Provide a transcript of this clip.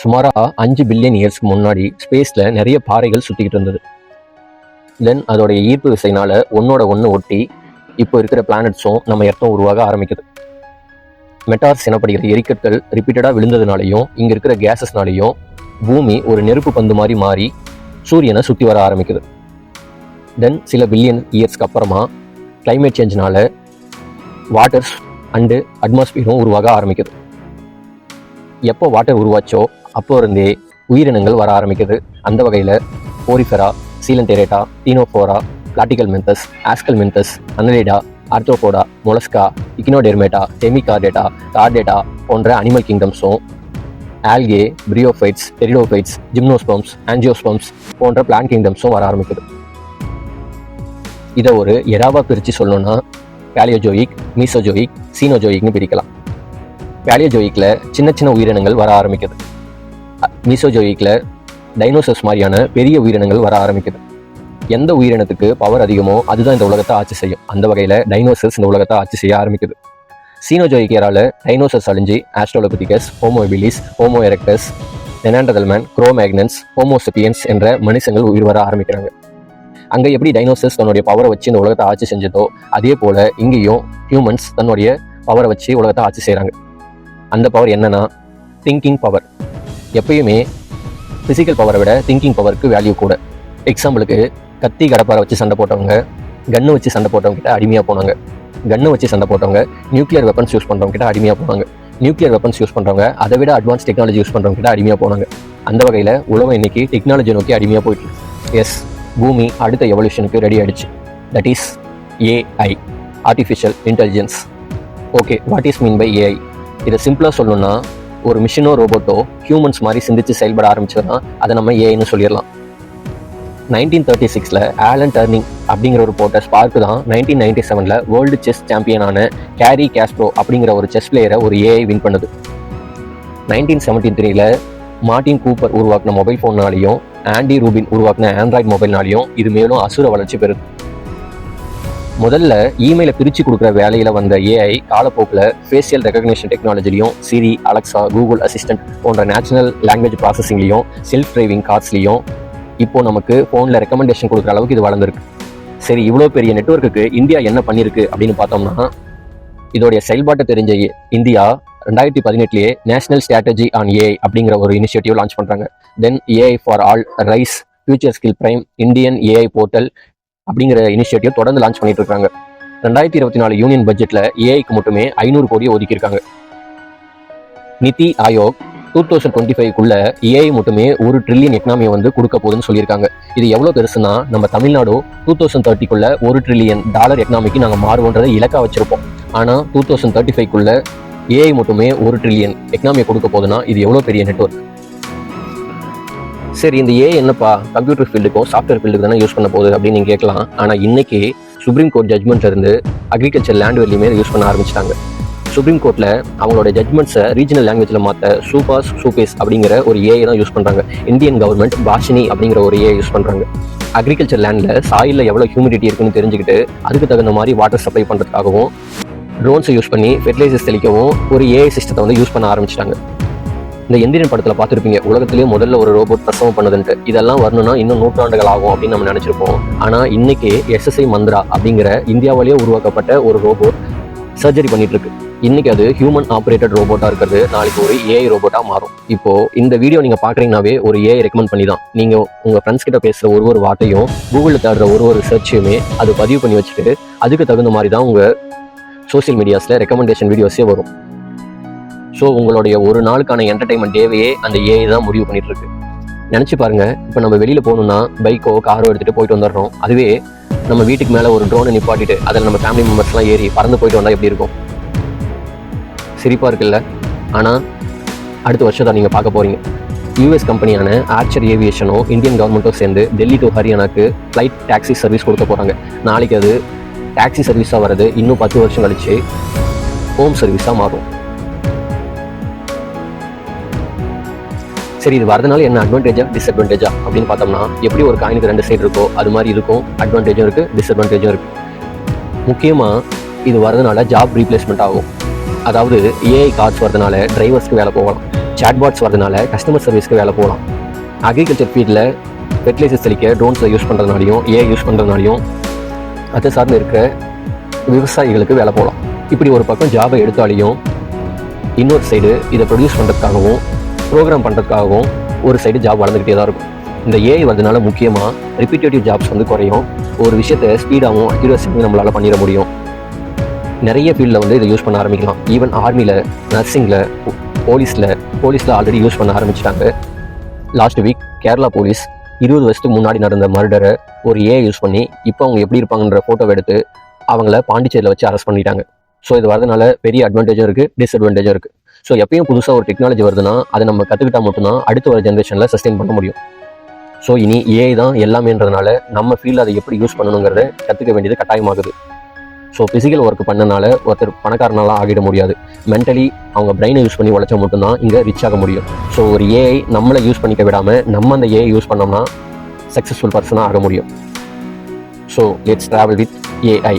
சுமாராக 5 பில்லியன் இயர்ஸ்க்கு முன்னாடி ஸ்பேஸில் நிறைய பாறைகள் சுற்றிக்கிட்டு இருந்தது. தென் அதோடைய ஈர்ப்பு விசையினால் ஒன்றோட ஒன்று ஒட்டி இப்போ இருக்கிற பிளானட்ஸும் நம்ம எர்த்தும் உருவாக ஆரம்பிக்குது. மெட்டார்ஸ் எனப்படுகிற எரிக்கற்கள் ரிப்பீட்டடாக விழுந்ததுனாலையும் இங்கே இருக்கிற கேஸஸ்னாலையும் பூமி ஒரு நெருப்பு பந்து மாதிரி மாறி சூரியனை சுற்றி வர ஆரம்பிக்குது. தென் சில பில்லியன் இயர்ஸ்க்கு அப்புறமா கிளைமேட் சேஞ்சினால வாட்டர்ஸ் அண்டு அட்மாஸ்பியரும் உருவாக ஆரம்பிக்குது. எப்போ வாட்டர் உருவாச்சோ அப்போ இருந்தே உயிரினங்கள் வர ஆரம்பிக்குது. அந்த வகையில் porifera, coelenterata, ctenophora, platyhelminthes, aschelminthes, annelida, arthropoda, mollusca, echinodermata, hemichordata, chordata போன்ற அனிமல் கிங்டம்ஸும் algae, bryophytes, pteridophytes, gymnosperms, angiosperms போன்ற பிளான்ட் கிங்டம்ஸும் வர ஆரம்பிக்குது. இதை ஒரு எராவாக பிரித்து சொல்லணும்னா பேலியோஜோயிக், மீசோஜோயிக், சீனோஜோயிக்னு பிரிக்கலாம். பேலியோஜோயிக்கில் சின்ன சின்ன உயிரினங்கள் வர ஆரம்பிக்குது. மீசோஜோயிக்கில் டைனோசர்ஸ் மாதிரியான பெரிய உயிரினங்கள் வர ஆரம்பிக்குது. எந்த உயிரினத்துக்கு பவர் அதிகமோ அதுதான் இந்த உலகத்தை ஆட்சி செய்யும். அந்த வகையில் டைனோசர்ஸ் இந்த உலகத்தை ஆட்சி செய்ய ஆரம்பிக்குது. சீனோஜோயிக் ஏரால டைனோசர்ஸ் அழிஞ்சு ஆஸ்ட்ரோலோபிதிகஸ், ஹோமோ எபிலிஸ், ஹோமோ எரெக்டஸ், நெனாண்டர்தல்மேன், குரோமேக்னன்ஸ், ஹோமோசெபியன்ஸ் என்ற மனுஷங்கள் உயிர் வர ஆரம்பிக்கிறாங்க. அங்கே எப்படி டைனோசர்ஸ் தன்னுடைய பவரை வச்சு இந்த உலகத்தை ஆட்சி செஞ்சதோ அதே போல் இங்கேயும் ஹியூமன்ஸ் தன்னுடைய பவரை வச்சு உலகத்தை ஆட்சி செய்கிறாங்க. அந்த பவர் என்னன்னா திங்கிங் பவர். எப்பயுமே ஃபிசிக்கல் பவரை விட திங்கிங் பவருக்கு வேல்யூ கூட. எக்ஸாம்பிளுக்கு கத்தி கடப்பாரை வச்சு சண்டை போட்டவங்க கன்று வச்சு சண்டை போட்டவங்க கிட்ட அடிமையாக போனாங்க. கன்று வச்சு சண்டை போட்டவங்க நியூக்ளியர் வெப்பன்ஸ் யூஸ் பண்ணுறவங்க கிட்ட அடிமையாக போனாங்க. நியூக்ளியர் வெப்பன்ஸ் யூஸ் பண்ணுறவங்க அதை விட அட்வான்ஸ் டெக்னாலஜி யூஸ் பண்ணுறவங்க கிட்ட அடிமையாக போனாங்க. அந்த வகையில் உலகம் இன்னைக்கு டெக்னாலஜி நோக்கி அடிமையாக போயிட்டு. எஸ், பூமி அடுத்த எவல்யூஷனுக்கு ரெடி ஆகிடுச்சு. That is AI, artificial intelligence. Okay, what is mean by AI? இதை சிம்பிளாக சொல்லணும்னா ஒரு மிஷினோ ரோபோட்டோ ஹியூமன்ஸ் மாதிரி சிந்திச்சு செயல்பட ஆரம்பிச்சதுன்னா அதை நம்ம ஏஐன்னு சொல்லிடலாம். 1936 ஆலன் டர்னிங் அப்படிங்கிற ஒரு போட்ட ஸ்பார்க்கு தான் 1997 வேர்ல்டு செஸ் சாம்பியனான கேரி காஸ்ப்ரோ அப்படிங்கிற ஒரு செஸ் பிளேயரை ஒரு ஏஐ வின் பண்ணுது. 1973 மார்டின் கூப்பர் உருவாக்கின மொபைல் ஃபோன்னாலையும் ஆண்டி ரூபின் உருவாக்கின ஆண்ட்ராய்டு மொபைல்னாலையும் இது மேலும் அசுர வளர்ச்சி பெறுது. முதல்ல இமெயிலை பிரித்து கொடுக்குற வேலையில் வந்த ஏஐ காலப்போக்கில் ஃபேஷியல் ரெகக்னேஷன் டெக்னாலஜிலையும் சிரி, அலெக்சா, கூகுள் அசிஸ்டன்ட் போன்ற நேச்சுரல் லாங்குவேஜ் ப்ராசஸிங்லையும் செல்ஃப் டிரைவிங் கார்ஸ்லையும் இப்போது நமக்கு ஃபோனில் ரெக்கமெண்டேஷன் கொடுக்குற அளவுக்கு இது வளர்ந்துருக்கு. சரி, இவ்வளோ பெரிய நெட்வொர்க்குக்கு இந்தியா என்ன பண்ணியிருக்கு அப்படின்னு பார்த்தோம்னா, இதோடைய செயல்பாட்டை தெரிஞ்ச India 2018 national strategy on AI அப்படிங்கிற ஒரு இனிஷியேட்டிவ் லான்ச் பண்ணுறாங்க. தென் AI for all, rice, future skill prime, Indian AI portal அப்படிங்கிற இனிஷியேட்டிவ் தொடர்ந்து லான்ச் பண்ணிட்டு இருக்காங்க. 2024 யூனியன் பட்ஜெட்டில் ஏஐக்கு மட்டுமே 500 கோடியை ஒதுக்கியிருக்காங்க. நிதி ஆயோக் 2025 ஏஐ மட்டுமே $1 ட்ரில்லியன் எக்கனாமியை கொடுக்க போகுதுன்னு சொல்லியிருக்காங்க. இது எவ்வளோ பெருசுன்னா, நம்ம தமிழ்நாடு 2030 $1 ட்ரில்லியன் எக்கனாமிக்கு நாங்கள் மாறுவோன்றதை இலக்காக வச்சிருப்போம். ஆனால் 2035 ஏஐ மட்டுமே $1 ட்ரில்லியன் எக்கனாமியை கொடுக்க போகுதுன்னா இது எவ்வளோ பெரிய நெட்வொர்க். சரி, இந்த ஏஐ என்னப்பா கம்ப்யூட்டர் ஃபீல்டுக்கும் சாஃப்ட்வேர் ஃபீல்டுக்கு தானே யூஸ் பண்ண போகுது அப்படின்னு நீங்கள் கேட்கலாம். ஆனால் இன்னைக்கு சுப்ரீம் கோர்ட் ஜட்மெண்ட்லேருந்து அக்ரிகல்ச்சர் லேண்ட் வேல்யூமே யூஸ் பண்ண ஆரம்பிச்சிட்டாங்க. சுப்ரீம் கோர்ட்டில் அவங்களோட ஜட்மெண்ட்ஸை ரீஜனல் லாங்குவேஜில் மாற்ற சூபேஸ் அப்படிங்கிற ஒரு ஏஐ தான் யூஸ் பண்ணுறாங்க. இந்தியன் கவர்மெண்ட் பாஷினி அப்படிங்கிற ஒரு ஏஐ யூஸ் பண்ணுறாங்க. அக்ரிகல்ச்சர் லேண்டில் சாயிலில் எவ்வளோ ஹியூமிடிட்டி இருக்குன்னு தெரிஞ்சுக்கிட்டு அதுக்கு தகுந்த மாதிரி வாட்டர் சப்ளை பண்ணுறதுக்காகவும் ட்ரோன்ஸை யூஸ் பண்ணி ஃபெர்டிலைசர்ஸ் தெளிக்கவும் ஒரு ஏஐ சிஸ்டத்தை யூஸ் பண்ண ஆரம்பிச்சிட்டாங்க. இந்த எந்திரன் படத்தில் பார்த்துருப்பீங்க, உலகத்திலேயே முதல்ல ஒரு ரோபோட் பிரசவம் பண்ணுதுன்ட்டு. இதெல்லாம் வரணும்னா இன்னும் நூற்றாண்டுகள் ஆகும் அப்படின்னு நம்ம நினச்சிருப்போம். ஆனால் இன்னைக்கு எஸ்எஸ்ஐ மந்த்ரா அப்படிங்கிற இந்தியாவிலேயே உருவாக்கப்பட்ட ஒரு ரோபோட் சர்ஜரி பண்ணிட்டு இருக்கு. இன்னைக்கு அது ஹியூமன் ஆப்ரேட்டட் ரோபோட்டாக இருக்கிறது நாளைக்கு ஒரு ஏஐ ரோபோட்டாக மாறும். இப்போ இந்த வீடியோ நீங்கள் பார்க்குறீங்கன்னாவே ஒரு ஏஐ ரெக்கமெண்ட் பண்ணி தான். நீங்கள் உங்கள் ஃப்ரெண்ட்ஸ் கிட்ட பேசுகிற ஒரு வார்த்தையும் கூகுளில் தேடுற ஒரு சர்ச்சையுமே அது பதிவு பண்ணி வச்சுட்டு அதுக்கு தகுந்த மாதிரி தான் உங்கள் சோசியல் மீடியாஸில் ரெக்கமெண்டேஷன் வீடியோஸே வரும். ஸோ உங்களுடைய ஒரு நாளுக்கான என்டர்டைன்மெண்ட் டேவையே அந்த ஏஐ தான் முடிவு பண்ணிட்டு இருக்கு. நினச்சி பாருங்க, இப்போ நம்ம வெளியில் போகணுன்னா பைக்கோ காரோ எடுத்துகிட்டு போயிட்டு வந்துடுறோம். அதுவே நம்ம வீட்டுக்கு மேலே ஒரு ட்ரோனை நிப்பாட்டிட்டு அதில் நம்ம ஃபேமிலி மெம்பர்ஸ்லாம் ஏறி பறந்து போயிட்டு வந்தால் எப்படி இருக்கும்? சிரிப்பாக இருக்குல்ல? ஆனால் அடுத்த வருஷம் தான் நீங்கள் பார்க்க போகிறீங்க. யூஎஸ் கம்பெனியான ஆர்ச்சர் ஏவியேஷனும் இந்தியன் கவர்மெண்ட்டும் சேர்ந்து டெல்லி டு ஹரியானாக்கு ஃப்ளைட் டாக்ஸி சர்வீஸ் கொடுக்க போகிறாங்க. நாளைக்கு அது டாக்ஸி சர்வீஸாக வர்றது இன்னும் 10 வருஷம் கழிச்சு ஹோம் சர்வீஸாக மாறும். சரி, இது வரதுனால என்ன அட்வான்டேஜா டிஸ்அட்வான்டேஜா அப்படின்னு பார்த்தோம்னா, எப்படி ஒரு காயினுக்கு 2 சைடு இருக்கோ அது மாதிரி இருக்கும். அட்வான்டேஜும் இருக்குது, டிஸ்அட்வான்டேஜும் இருக்குது. முக்கியமாக இது வரதுனால ஜாப் ரீப்ளேஸ்மெண்ட் ஆகும். அதாவது ஏஐ கார்ஸ் வரதுனால டிரைவர்ஸ்க்கு வேலை போகலாம். சாட்பாட்ஸ் வரதுனால கஸ்டமர் சர்வீஸ்க்கு வேலை போகலாம். அக்ரிகல்ச்சர் ஃபீல்டில் ஃபெர்டிலைசர்ஸ் தெளிக்க ட்ரோன்ஸை யூஸ் பண்ணுறதுனாலையும் ஏஐ யூஸ் பண்ணுறதுனாலையும் அதை சார்ந்து இருக்கிற விவசாயிகளுக்கு வேலை போகலாம். இப்படி ஒரு பக்கம் ஜாபை எடுத்தாலையும் இன்னொரு சைடு இதை ப்ரொடியூஸ் பண்ணுறதுக்காகவும் ப்ரோக்ராம் பண்ணுறதுக்காகவும் ஒரு சைடு ஜாப் வளர்ந்துக்கிட்டே தான் இருக்கும். இந்த ஏஐ வரதுனால முக்கியமாக ரிப்பீட்டேட்டிவ் ஜாப்ஸ் வந்து குறையும். ஒரு விஷயத்தை ஸ்பீடாகவும் அக்யூரஸியும் நம்மளால் பண்ணிட முடியும். நிறைய ஃபீல்டில் வந்து இதை யூஸ் பண்ண ஆரம்பிக்கலாம். ஈவன் ஆர்மியில், நர்சிங்கில், போலீஸில் ஆல்ரெடி யூஸ் பண்ண ஆரம்பிச்சிட்டாங்க. லாஸ்ட் வீக் கேரளா போலீஸ் 20 வருஷத்துக்கு முன்னாடி நடந்த மர்டரை ஒரு ஏஐ யூஸ் பண்ணி இப்போ அவங்க எப்படி இருப்பாங்கன்ற ஃபோட்டோவை எடுத்து அவங்கள பாண்டிச்சேரியில் வச்சு அரெஸ்ட் பண்ணிட்டாங்க. ஸோ இது வரதுனால பெரிய அட்வான்டேஜும் இருக்குது, டிஸ்அட்வான்டேஜும் இருக்குது. ஸோ எப்பயும் புதுசாக ஒரு டெக்னாலஜி வருதுன்னா அதை நம்ம கற்றுக்கிட்டா மட்டும்தான் அடுத்த ஒரு ஜென்ரேஷனில் சஸ்டெயின் பண்ண முடியும். ஸோ இனி ஏஐ தான் எல்லாமேன்றதுனால நம்ம ஃபீல்டில் அதை எப்படி யூஸ் பண்ணணுங்கிறத கற்றுக்க வேண்டியது கட்டாயமாகுது. ஸோ ஃபிசிக்கல் ஒர்க் பண்ணனால ஒருத்தர் பணக்காரனாலாம் ஆகிட முடியாது. மென்டலி அவங்க பிரெயினை யூஸ் பண்ணி உழைச்சா மட்டும்தான் இங்கே ரீச் ஆக முடியும். ஸோ ஒரு ஏஐ நம்மளை யூஸ் பண்ணிக்க விடாமல் நம்ம அந்த ஏஐ யூஸ் பண்ணோம்னா சக்ஸஸ்ஃபுல் பர்சனாக ஆக முடியும். So let's travel with AI.